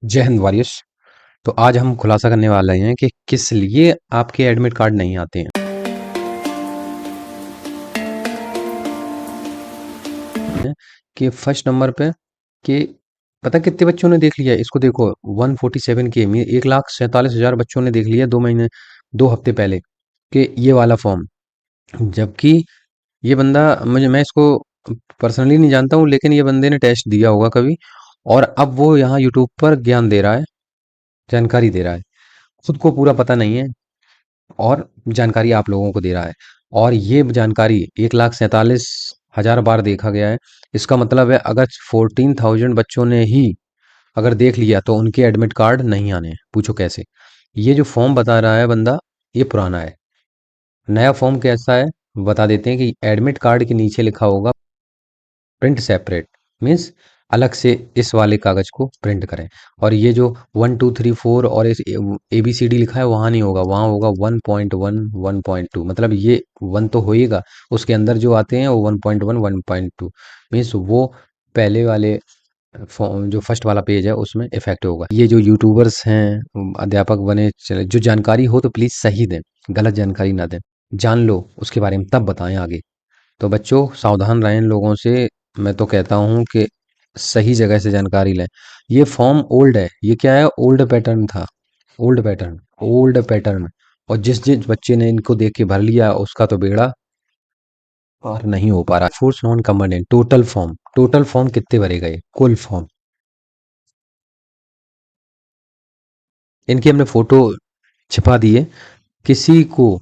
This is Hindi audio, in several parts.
जय हिंद वॉरियर्स। तो आज हम खुलासा करने वाले हैं कि किस लिए आपके एडमिट कार्ड नहीं आते हैं। कि फर्स्ट नंबर पे कि पता कितने बच्चों ने देख लिया है? इसको देखो, 147 के 1,47,000 बच्चों ने देख लिया 2 महीने 2 हफ्ते पहले कि ये वाला फॉर्म। जबकि ये बंदा, मुझे मैं इसको पर्सनली नहीं जानता हूँ, लेकिन ये बंदे ने टेस्ट दिया होगा कभी, और अब वो यहाँ यूट्यूब पर ज्ञान दे रहा है, जानकारी दे रहा है। खुद को पूरा पता नहीं है और जानकारी आप लोगों को दे रहा है। और ये जानकारी 1,47,000 बार देखा गया है। इसका मतलब है अगर 14,000 बच्चों ने ही अगर देख लिया तो उनके एडमिट कार्ड नहीं आने। पूछो कैसे? ये जो फॉर्म बता रहा है बंदा, ये पुराना है। नया फॉर्म कैसा है बता देते हैं कि एडमिट कार्ड के नीचे लिखा होगा प्रिंट सेपरेट, मीन्स अलग से इस वाले कागज को प्रिंट करें। और ये जो 1 2 3 4 और इस ABCD लिखा है वहां नहीं होगा, वहां होगा 1.1 1.2। मतलब ये 1 तो होएगा, उसके अंदर जो आते हैं वो 1.1 1.2, मीन्स वो पहले वाले जो फर्स्ट वाला पेज है उसमें इफेक्ट होगा। ये जो यूट्यूबर्स हैं, अध्यापक बने चले, जो जानकारी हो तो प्लीज सही दें, गलत जानकारी ना दें। जान लो उसके बारे में तब बताएं आगे। तो बच्चों सावधान रहें इन लोगों से। मैं तो कहता हूँ कि सही जगह से जानकारी लें। ये फॉर्म ओल्ड है, ये क्या है, ओल्ड पैटर्न था। Old pattern, old pattern. और जिस जिस बच्चे ने इनको देख के भर लिया उसका तो बेड़ा पार नहीं हो पा रहा। Force non combined total form कितने भरे गए, कुल फॉर्म। इनकी हमने फोटो छिपा दी है। किसी को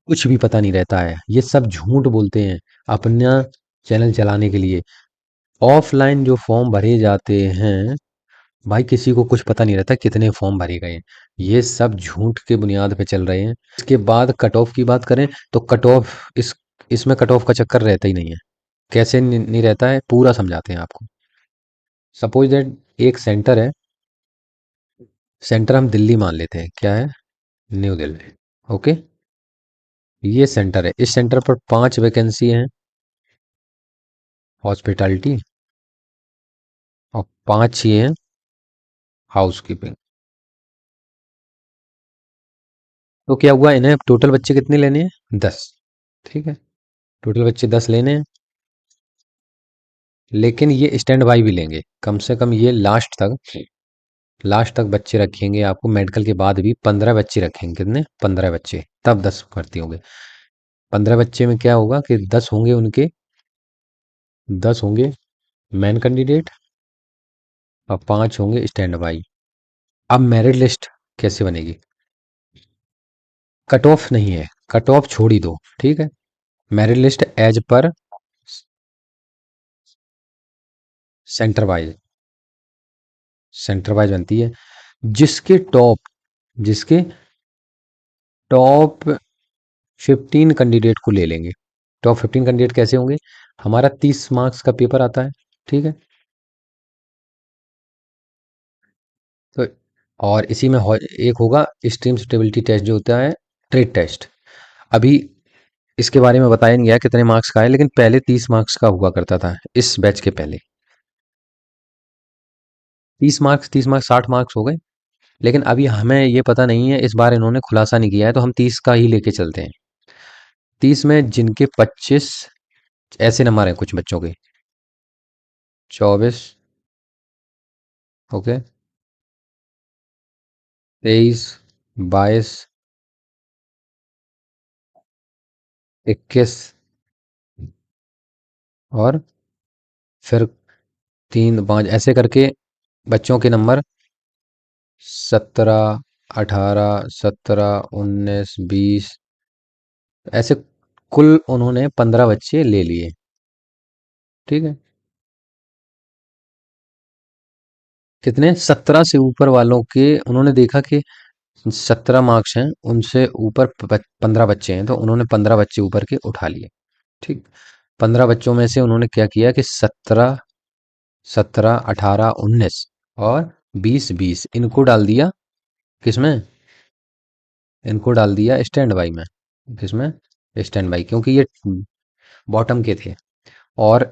कुछ भी पता नहीं रहता है, ये सब झूठ बोलते हैं अपना चैनल चलाने के लिए। ऑफलाइन जो फॉर्म भरे जाते हैं, भाई किसी को कुछ पता नहीं रहता कितने फॉर्म भरे गए हैं। ये सब झूठ के बुनियाद पे चल रहे हैं। इसके बाद कट ऑफ की बात करें तो कट ऑफ, इसमें कट ऑफ का चक्कर रहता ही नहीं है। कैसे नहीं रहता है, पूरा समझाते हैं आपको। सपोज दैट एक सेंटर है, सेंटर हम दिल्ली मान लेते हैं, क्या है, न्यू दिल्ली। ओके, ये सेंटर है, इस सेंटर पर 5 वैकेंसी हैं हॉस्पिटैलिटी, और 5 ही हैं हाउस कीपिंग। तो क्या हुआ, इन्हें टोटल बच्चे कितने लेने हैं, 10। ठीक है, टोटल बच्चे 10 लेने हैं, लेकिन ये स्टैंड बाई भी लेंगे कम से कम। ये लास्ट तक बच्चे रखेंगे आपको, मेडिकल के बाद भी 15 बच्चे रखेंगे। कितने, 15 बच्चे, तब 10 भर्ती होंगे। 15 बच्चे में क्या होगा कि 10 होंगे उनके, 10 होंगे मेन कैंडिडेट, और 5 होंगे स्टैंड बाई। अब मेरिट लिस्ट कैसे बनेगी? कट ऑफ नहीं है, कट ऑफ छोड़ ही दो, ठीक है। Merit list as per centre wise, centre wise बनती है। जिसके टॉप जिसके टॉप 15 कैंडिडेट को ले लेंगे। टॉप 15 कैंडिडेट कैसे होंगे? हमारा 30 मार्क्स का पेपर आता है, ठीक है। तो और इसी में एक होगा स्ट्रीम सुटेबिलिटी टेस्ट जो होता है, ट्रेड टेस्ट। अभी इसके बारे में बताया नहीं गया कितने मार्क्स का है, लेकिन पहले 30 मार्क्स का हुआ करता था, इस बैच के पहले। 30 मार्क्स 60 मार्क्स हो गए। लेकिन अभी हमें ये पता नहीं है, इस बार इन्होंने खुलासा नहीं किया है, तो हम 30 का ही लेके चलते हैं। 30 में जिनके 25 ऐसे नंबर हैं कुछ बच्चों के, 24, ओके, 23, 22, 21, और फिर 3 5 ऐसे करके बच्चों के नंबर 17, 18, 17, 19, 20, ऐसे कुल उन्होंने 15 बच्चे ले लिए, ठीक है। कितने, 17 से ऊपर वालों के उन्होंने देखा कि 17 मार्क्स हैं, उनसे ऊपर 15 बच्चे हैं, तो उन्होंने 15 बच्चे ऊपर के उठा लिए, ठीक। 15 बच्चों में से उन्होंने क्या किया कि 17, 17, 18, 19 और 20 20 इनको डाल दिया, किसमें, इनको डाल दिया स्टैंड बाई में। किसमें, स्टैंड बाई, क्योंकि ये बॉटम के थे। और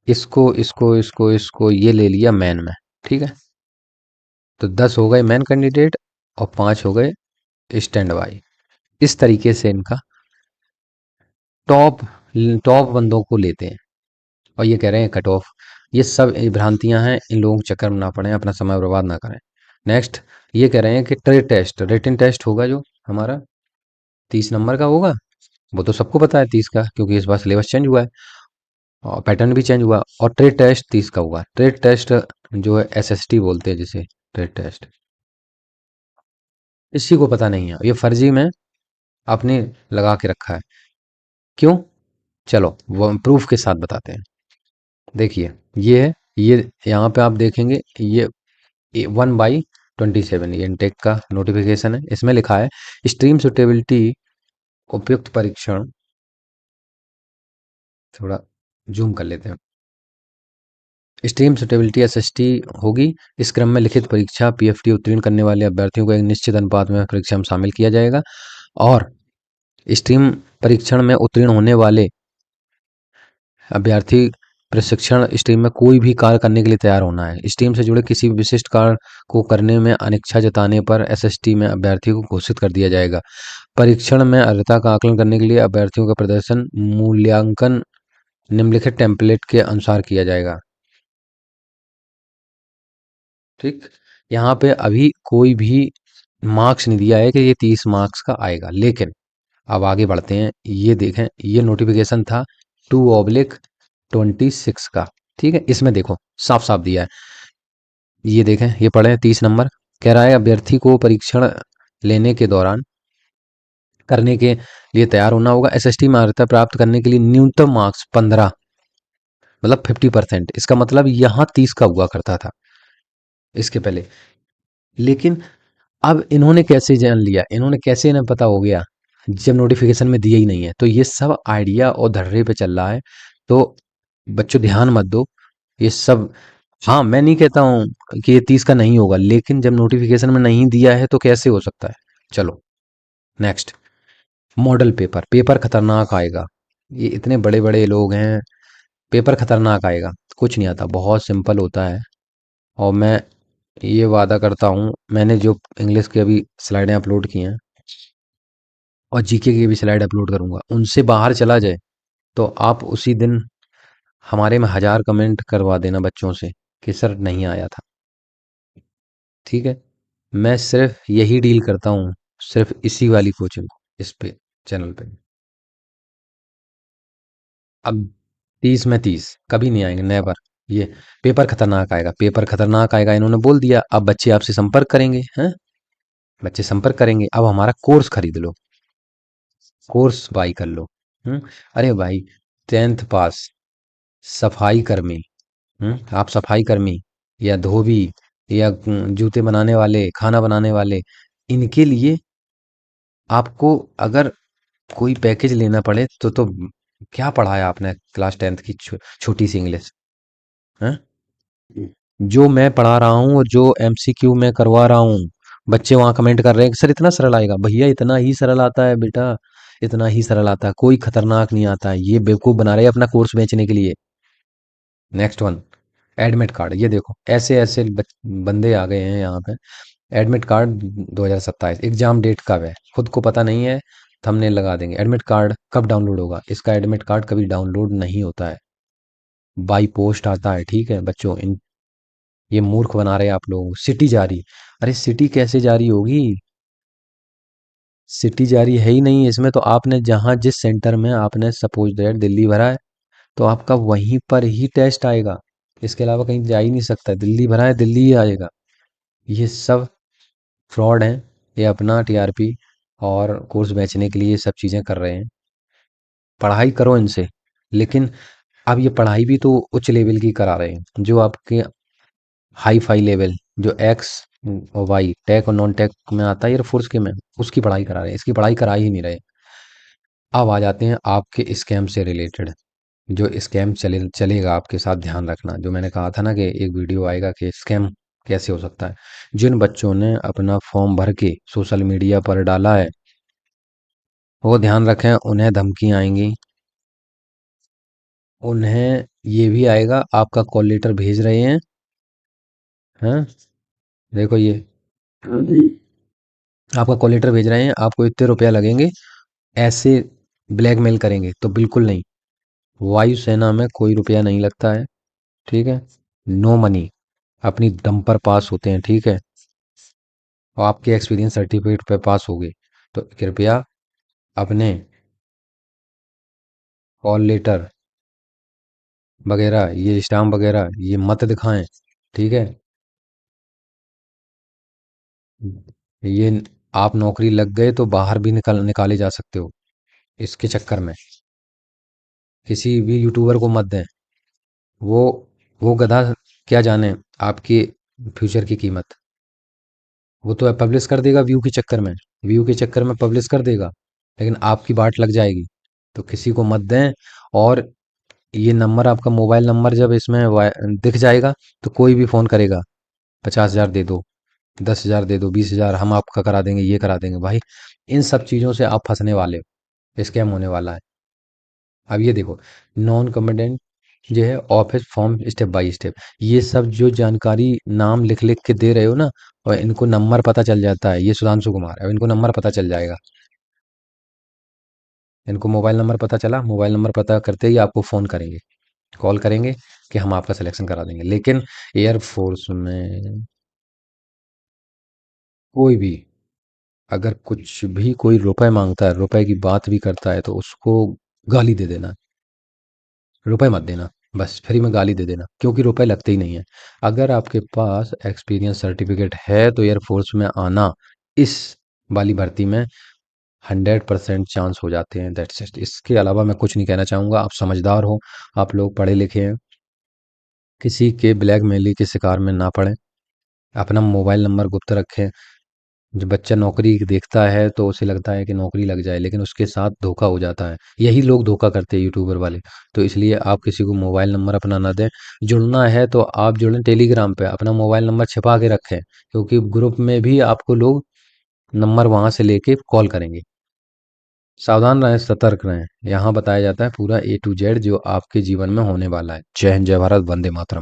इसको ये ले लिया मैन में। ठीक है, तो 10 हो गए मैन कैंडिडेट और 5 हो गए स्टैंड बाई। इस तरीके से इनका टॉप टॉप बंदों को लेते हैं और ये कह रहे हैं कट ऑफ। ये सब भ्रांतियां हैं, इन लोगों के चक्कर में ना पड़े, अपना समय बर्बाद ना करें। नेक्स्ट, ये कह रहे हैं कि ट्रेड टेस्ट रिटन टेस्ट होगा जो हमारा 30 नंबर का होगा। वो तो सबको पता है 30 का, क्योंकि इस बार सिलेबस चेंज हुआ है और पैटर्न भी चेंज हुआ। और ट्रेड टेस्ट 30 का हुआ। ट्रेड टेस्ट जो है एसएसटी बोलते हैं जिसे, ट्रेड टेस्ट, इसी को पता नहीं है, ये फर्जी में अपने लगा के रखा है। क्यों? चलो वो प्रूफ के साथ बताते हैं। देखिए, ये है, ये यहाँ पे आप देखेंगे, ये 1/27 ये इनटेक का नोटिफिकेशन है। इसमें लिखा है स्ट्रीम सुटेबिलिटी उपयुक्त परीक्षण, थोड़ा जूम कर लेते हैं। स्ट्रीम सुटेबिलिटी एसएसटी होगी। इस क्रम में लिखित परीक्षा पीएफटी उत्तीर्ण करने वाले अभ्यर्थियों को एक निश्चित अनुपात में परीक्षा में शामिल किया जाएगा। और स्ट्रीम परीक्षण में उत्तीर्ण होने वाले अभ्यर्थी प्रशिक्षण स्ट्रीम में कोई भी कार्य करने के लिए तैयार होना है। स्ट्रीम से जुड़े किसी भी विशिष्ट कार्य को करने में अनिच्छा जताने पर एसएसटी में अभ्यर्थी को घोषित कर दिया जाएगा। परीक्षण में अर्हता का आकलन करने के लिए अभ्यर्थियों का प्रदर्शन मूल्यांकन निम्नलिखित टेम्पलेट के अनुसार किया जाएगा। ठीक, यहाँ पे अभी कोई भी मार्क्स नहीं दिया है कि ये 30 मार्क्स का आएगा, लेकिन अब आगे बढ़ते हैं। ये देखें, ये नोटिफिकेशन था 2/26 का। ठीक है, इसमें देखो साफ साफ दिया है। ये देखें, ये पढ़े 30 नंबर, कह रहा है अभ्यर्थी को परीक्षण लेने के दौरान करने के लिए तैयार होना होगा। एसएसटी में अर्हता प्राप्त करने के लिए न्यूनतम मार्क्स 15, मतलब 50%। इसका मतलब यहाँ 30 का हुआ करता था इसके पहले। लेकिन अब इन्होंने कैसे जान लिया, इन्होंने कैसे इन्हें पता हो गया जब नोटिफिकेशन में दिया ही नहीं है? तो ये सब आइडिया और धर्रे पे चल रहा है। तो बच्चों ध्यान मत दो ये सब। हाँ, मैं नहीं कहता हूँ कि ये 30 का नहीं होगा, लेकिन जब नोटिफिकेशन में नहीं दिया है तो कैसे हो सकता है? चलो नेक्स्ट, मॉडल पेपर। पेपर खतरनाक आएगा। ये इतने बड़े बड़े लोग हैं, पेपर खतरनाक आएगा। कुछ नहीं आता, बहुत सिंपल होता है। और मैं ये वादा करता हूँ, मैंने जो इंग्लिश की अभी स्लाइडें अपलोड की हैं और जीके की भी स्लाइड अपलोड करूंगा, उनसे बाहर चला जाए तो आप उसी दिन हमारे में 1000 कमेंट करवा देना बच्चों से कि सर नहीं आया था। ठीक है, मैं सिर्फ यही डील करता हूँ, सिर्फ इसी वाली कोचिंग को, इस पे चैनल पे। अब 30 में 30 कभी नहीं आएंगे, नेवर। ये पेपर खतरनाक आएगा, पेपर खतरनाक आएगा, इन्होंने बोल दिया। अब बच्चे आपसे संपर्क करेंगे हैं, बच्चे संपर्क करेंगे। अब हमारा कोर्स खरीद लो, कोर्स बाई कर लो। अरे भाई, 10th पास, सफाई कर्मी, आप सफाई कर्मी या धोबी या जूते बनाने वाले, खाना बनाने वाले, इनके लिए आपको अगर कोई पैकेज लेना पड़े तो क्या पढ़ाया आपने क्लास 10th की छोटी सी इंग्लिश है? जो मैं पढ़ा रहा हूँ और जो एमसीक्यू मैं करवा रहा हूँ, बच्चे वहां कमेंट कर रहे हैं कि सर इतना सरल आएगा। भैया इतना ही सरल आता है बेटा, इतना ही सरल आता है, कोई खतरनाक नहीं आता है। ये बेवकूफ बना रहे हैं अपना कोर्स बेचने के लिए। Next one, admit card. ये देखो ऐसे ऐसे बंदे आ गए हैं यहाँ पे। एडमिट कार्ड 2027 एग्जाम डेट कब है खुद को पता नहीं है, थंबनेल लगा देंगे। एडमिट कार्ड कब डाउनलोड होगा? इसका एडमिट कार्ड कभी डाउनलोड नहीं होता है, बाई पोस्ट आता है। ठीक है बच्चों, इन ये मूर्ख बना रहे हैं आप लोग। सिटी जारी, अरे सिटी कैसे जारी होगी? सिटी जारी है ही नहीं इसमें। तो आपने जहां जिस सेंटर में आपने सपोज दैट दिल्ली भरा है, तो आपका वहीं पर ही टेस्ट आएगा, इसके अलावा कहीं जा ही नहीं सकता। दिल्ली भरा है, दिल्ली ही आएगा। ये सब फ्रॉड हैं, ये अपना टीआरपी और कोर्स बेचने के लिए ये सब चीज़ें कर रहे हैं। पढ़ाई करो इनसे, लेकिन अब ये पढ़ाई भी तो उच्च लेवल की करा रहे हैं, जो आपके हाई फाई लेवल, जो एक्स और वाई टेक और नॉन टेक में आता है एयरफोर्स के में, उसकी पढ़ाई करा रहे हैं, इसकी पढ़ाई करा ही नहीं रहे। अब आ जाते हैं आपके स्कैम से रिलेटेड। जो स्कैम चलेगा आपके साथ, ध्यान रखना। जो मैंने कहा था ना कि एक वीडियो आएगा कि स्कैम कैसे हो सकता है। जिन बच्चों ने अपना फॉर्म भर के सोशल मीडिया पर डाला है, वो ध्यान रखें, उन्हें धमकी आएंगी, उन्हें ये भी आएगा, आपका कॉल लेटर भेज रहे हैं। हैं, देखो ये आपका कॉल लेटर भेज रहे हैं, आपको इतने रुपया लगेंगे, ऐसे ब्लैकमेल करेंगे, तो बिल्कुल नहीं। वायुसेना में कोई रुपया नहीं लगता है, ठीक है। नो मनी, अपनी दम पर पास होते हैं, ठीक है। और आपके एक्सपीरियंस सर्टिफिकेट पे पास हो गए, तो कृपया अपने कॉल लेटर वगैरह, ये स्टाम्प वगैरह ये मत दिखाएं, ठीक है। ये आप नौकरी लग गए तो बाहर भी निकाले जा सकते हो, इसके चक्कर में किसी भी यूट्यूबर को मत दें। वो वो गधा क्या जाने आपके फ्यूचर की कीमत। वो तो पब्लिश कर देगा व्यू के चक्कर में, व्यू के चक्कर में पब्लिश कर देगा, लेकिन आपकी बाट लग जाएगी। तो किसी को मत दें। और ये नंबर, आपका मोबाइल नंबर जब इसमें दिख जाएगा, तो कोई भी फ़ोन करेगा, 50,000 दे दो, 10,000 दे दो, 20,000 हम आपका करा देंगे, ये करा देंगे भाई। इन सब चीज़ों से आप फंसने वाले हो, स्कैम होने वाला है। अब ये देखो, नॉन कॉम्पिटेंट जो है, office form step by step, ये सब जो जानकारी नाम लिख लिख के दे रहे हो ना, और इनको नंबर पता चल जाता है, ये सुधांशु कुमार है, अब इनको नंबर पता चल जाएगा। इनको मोबाइल नंबर पता चला, मोबाइल नंबर पता करते ही आपको फ़ोन करेंगे, कॉल करेंगे कि हम आपका सिलेक्शन करा देंगे। लेकिन एयरफोर्स में कोई भी अगर कुछ भी कोई रुपए मांगता है, रुपए की बात भी करता है, तो उसको गाली दे देना, रुपए मत देना, बस फ्री में गाली दे देना, क्योंकि रुपए लगते ही नहीं है। अगर आपके पास एक्सपीरियंस सर्टिफिकेट है तो एयरफोर्स में आना इस वाली भर्ती में 100% चांस हो जाते हैं, दैट्स इट। इसके अलावा मैं कुछ नहीं कहना चाहूँगा। आप समझदार हो, आप लोग पढ़े लिखे हैं, किसी के ब्लैकमेली के शिकार में ना पड़ें, अपना मोबाइल नंबर गुप्त रखें। जब बच्चा नौकरी देखता है तो उसे लगता है कि नौकरी लग जाए, लेकिन उसके साथ धोखा हो जाता है। यही लोग धोखा करते हैं, यूट्यूबर वाले। तो इसलिए आप किसी को मोबाइल नंबर अपना ना दें। जुड़ना है तो आप जुड़ें टेलीग्राम पे, अपना मोबाइल नंबर छिपा के रखें, क्योंकि ग्रुप में भी आपको लोग नंबर वहां से लेके कॉल करेंगे। सावधान रहें, सतर्क रहें। यहाँ बताया जाता है पूरा A to Z जो आपके जीवन में होने वाला है। जय हिंद, जय भारत, वंदे मातरम।